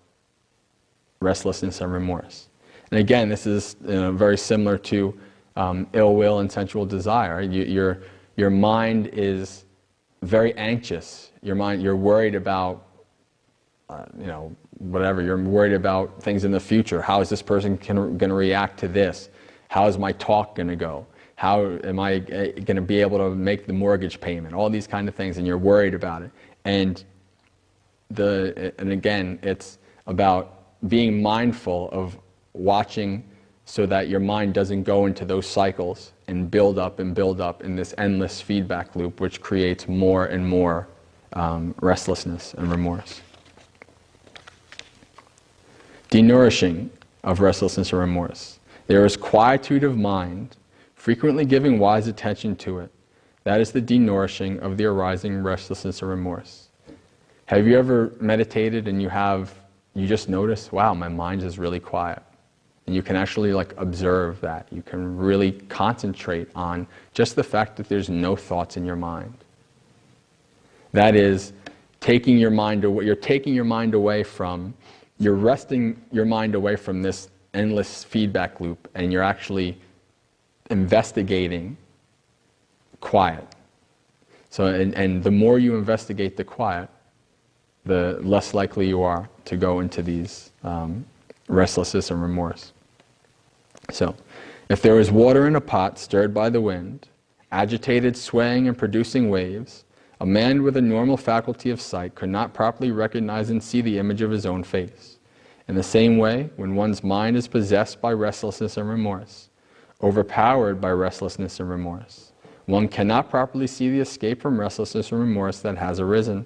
restlessness and remorse. And again, this is very similar to ill will and sensual desire. Your mind is very anxious. You're worried about, whatever. You're worried about things in the future. How is this person going to react to this? How is my talk going to go? How am I going to be able to make the mortgage payment? All these kind of things, and you're worried about it. And again, it's about being mindful of watching so that your mind doesn't go into those cycles and build up in this endless feedback loop, which creates more and more restlessness and remorse. Denourishing of restlessness or remorse. There is quietude of mind, frequently giving wise attention to it. That is the denourishing of the arising restlessness or remorse. Have you ever meditated and you just notice, wow, my mind is really quiet? And you can actually observe that. You can really concentrate on just the fact that there's no thoughts in your mind. That is taking your mind away. You're taking your mind away from, you're resting your mind away from this endless feedback loop, and you're actually investigating quiet. So, and the more you investigate the quiet, the less likely you are to go into these restlessness and remorse. So, if there is water in a pot stirred by the wind, agitated, swaying, and producing waves, a man with a normal faculty of sight could not properly recognize and see the image of his own face. In the same way, when one's mind is possessed by restlessness and remorse, overpowered by restlessness and remorse, one cannot properly see the escape from restlessness and remorse that has arisen.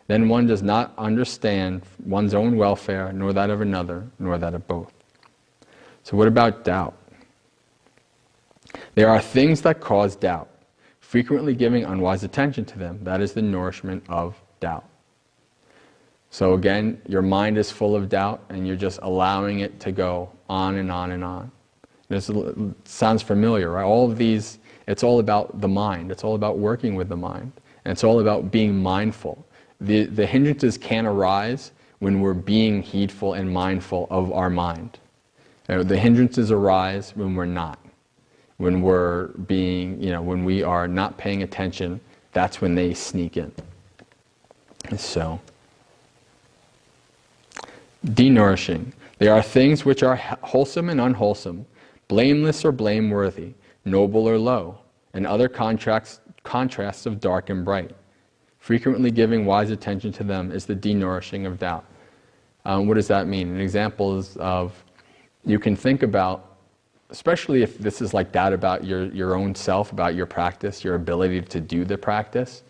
Then one does not understand one's own welfare, nor that of another, nor that of both. So what about doubt? There are things that cause doubt, frequently giving unwise attention to them. That is the nourishment of doubt. So again, your mind is full of doubt, and you're just allowing it to go on and on and on. This sounds familiar, right? All of these, it's all about the mind. It's all about working with the mind. And it's all about being mindful. The hindrances can arise when we're being heedful and mindful of our mind. The hindrances arise when we're not. When we're being, when we are not paying attention, that's when they sneak in. So, denourishing. There are things which are wholesome and unwholesome, blameless or blameworthy, noble or low, and other contrasts of dark and bright. Frequently giving wise attention to them is the denourishing of doubt. What does that mean? An example is you can think about, especially if this is doubt about your own self, about your practice, your ability to do the practice,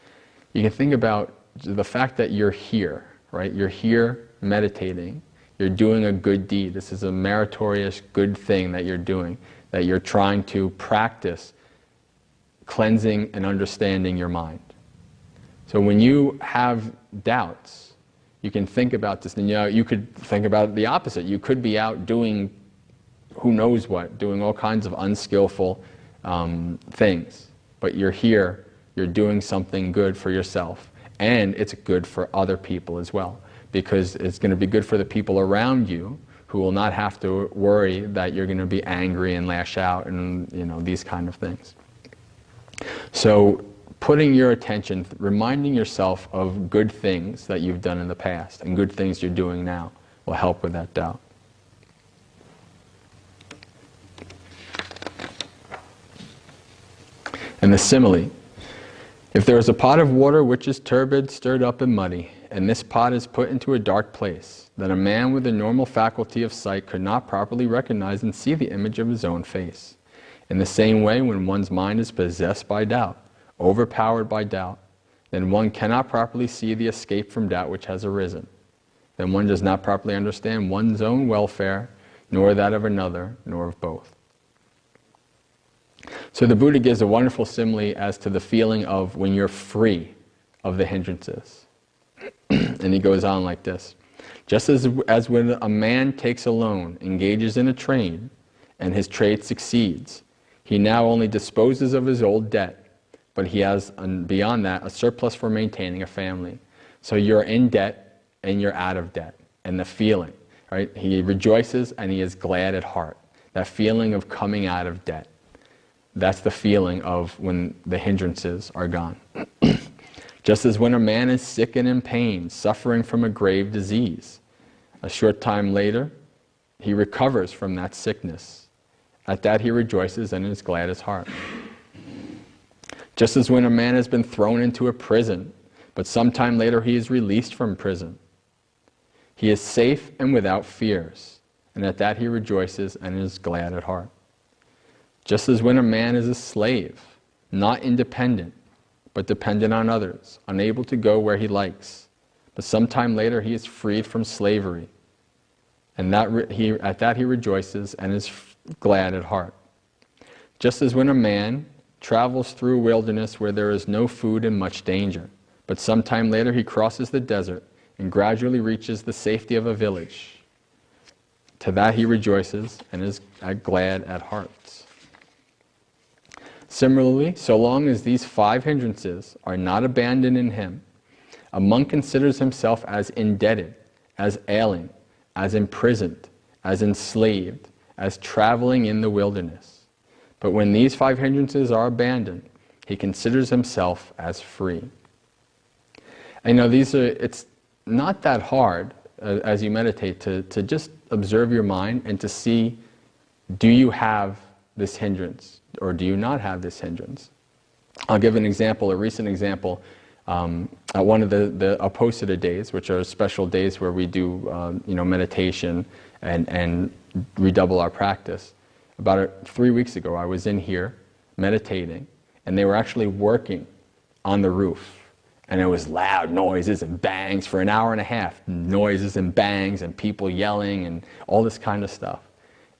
you can think about the fact that you're here, right? You're here meditating. You're doing a good deed. This is a meritorious good thing that you're doing, that you're trying to practice cleansing and understanding your mind. So when you have doubts, you can think about this, and you could think about the opposite. You could be out doing who knows what, doing all kinds of unskillful things. But you're here, you're doing something good for yourself, and it's good for other people as well, because it's going to be good for the people around you who will not have to worry that you're going to be angry and lash out and these kind of things. So putting your attention, reminding yourself of good things that you've done in the past and good things you're doing now will help with that doubt. And the simile. If there is a pot of water which is turbid, stirred up and muddy, and this pot is put into a dark place, then a man with a normal faculty of sight could not properly recognize and see the image of his own face. In the same way, when one's mind is possessed by doubt, overpowered by doubt, then one cannot properly see the escape from doubt which has arisen. Then one does not properly understand one's own welfare, nor that of another, nor of both. So the Buddha gives a wonderful simile as to the feeling of when you're free of the hindrances. And he goes on like this. Just as when a man takes a loan, engages in a trade, and his trade succeeds, he now only disposes of his old debt, but he has, beyond that, a surplus for maintaining a family. So you're in debt and you're out of debt. And the feeling, right? He rejoices and he is glad at heart. That feeling of coming out of debt. That's the feeling of when the hindrances are gone. Just as when a man is sick and in pain, suffering from a grave disease, a short time later, he recovers from that sickness. At that he rejoices and is glad at heart. Just as when a man has been thrown into a prison, but some time later he is released from prison. He is safe and without fears, and at that he rejoices and is glad at heart. Just as when a man is a slave, not independent, but dependent on others, unable to go where he likes, but some time later he is freed from slavery. and at that he rejoices and is glad at heart. Just as when a man travels through a wilderness where there is no food and much danger, but sometime later he crosses the desert and gradually reaches the safety of a village. To that he rejoices and is glad at heart. Similarly, so long as these 5 hindrances are not abandoned in him, a monk considers himself as indebted, as ailing, as imprisoned, as enslaved, as traveling in the wilderness. But when these 5 hindrances are abandoned, he considers himself as free. And it's not that hard as you meditate to just observe your mind and to see, do you have this hindrance or do you not have this hindrance? I'll give an example, a recent example. At one of the Aposita days, which are special days where we do meditation and redouble our practice. About 3 weeks ago, I was in here meditating, and they were actually working on the roof. And it was loud noises and bangs for an hour and a half. Noises and bangs and people yelling and all this kind of stuff.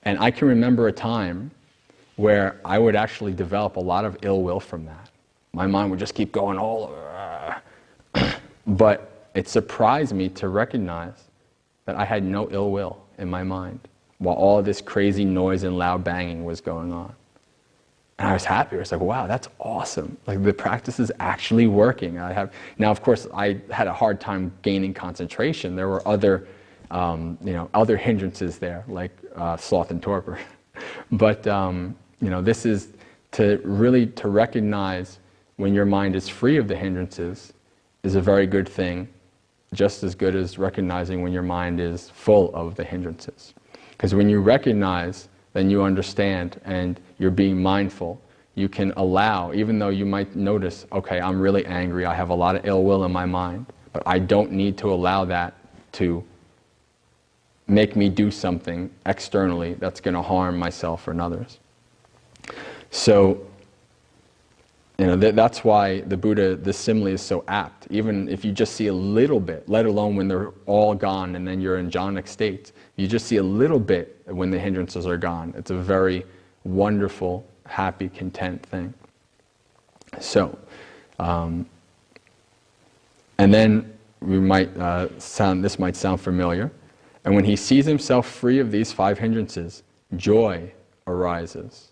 And I can remember a time where I would actually develop a lot of ill will from that. My mind would just keep going all over. But it surprised me to recognize that I had no ill will in my mind while all this crazy noise and loud banging was going on. And I was happy. I was like, wow, that's awesome. Like, the practice is actually working. Now, of course, I had a hard time gaining concentration. There were other hindrances there, like sloth and torpor. But, this is to recognize when your mind is free of the hindrances is a very good thing, just as good as recognizing when your mind is full of the hindrances. Because when you recognize, then you understand and you're being mindful. You can allow, even though you might notice, okay, I'm really angry, I have a lot of ill will in my mind, but I don't need to allow that to make me do something externally that's going to harm myself or others. So, that's why the Buddha, the simile is so apt. Even if you just see a little bit, let alone when they're all gone and then you're in jhanic state, you just see a little bit when the hindrances are gone. It's a very wonderful, happy, content thing. So, and then this might sound familiar. And when he sees himself free of these 5 hindrances, joy arises.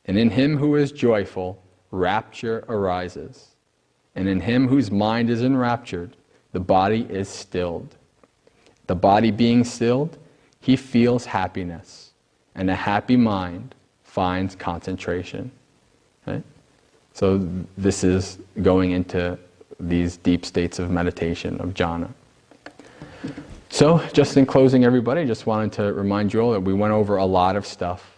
And in him who is joyful, rapture arises. And in him whose mind is enraptured, the body is stilled. The body being stilled, he feels happiness. And a happy mind finds concentration. Right? So this is going into these deep states of meditation, of jhana. So just in closing, everybody, just wanted to remind you all that we went over a lot of stuff.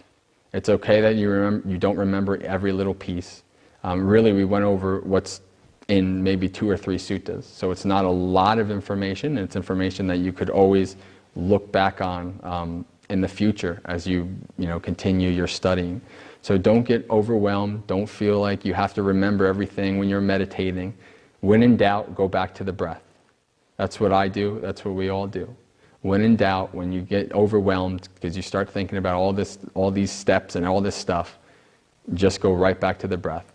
It's okay that you don't remember every little piece. Really, we went over what's in maybe 2 or 3 suttas. So it's not a lot of information. It's information that you could always look back on in the future as you continue your studying. So don't get overwhelmed. Don't feel like you have to remember everything when you're meditating. When in doubt, go back to the breath. That's what I do. That's what we all do. When in doubt, when you get overwhelmed because you start thinking about all these steps and all this stuff, just go right back to the breath.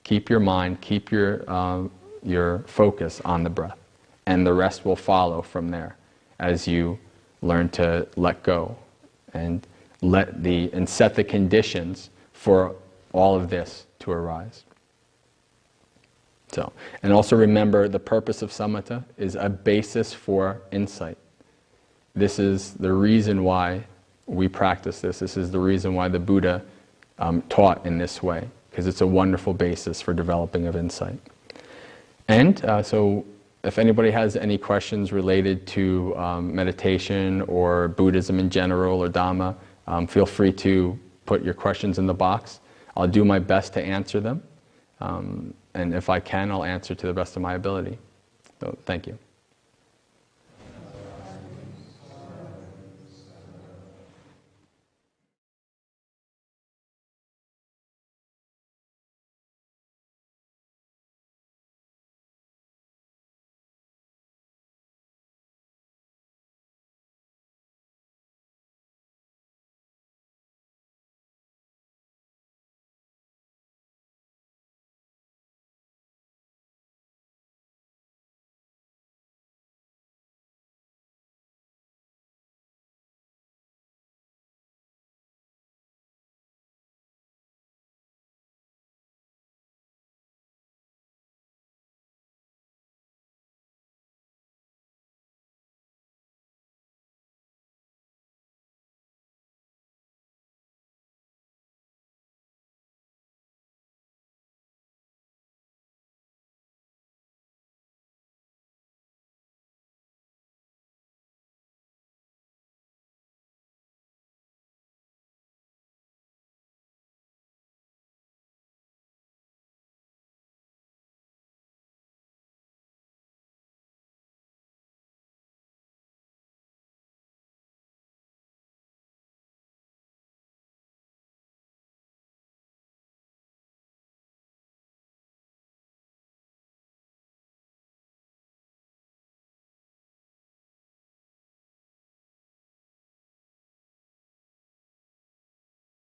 Keep your mind, keep your focus on the breath, and the rest will follow from there as you learn to let go and set the conditions for all of this to arise. So, and also remember, the purpose of samatha is a basis for insight. This is the reason why we practice this. This is the reason why the Buddha taught in this way, because it's a wonderful basis for developing of insight. And so if anybody has any questions related to meditation or Buddhism in general or Dhamma, feel free to put your questions in the box. I'll do my best to answer them. And if I can, I'll answer to the best of my ability. So thank you.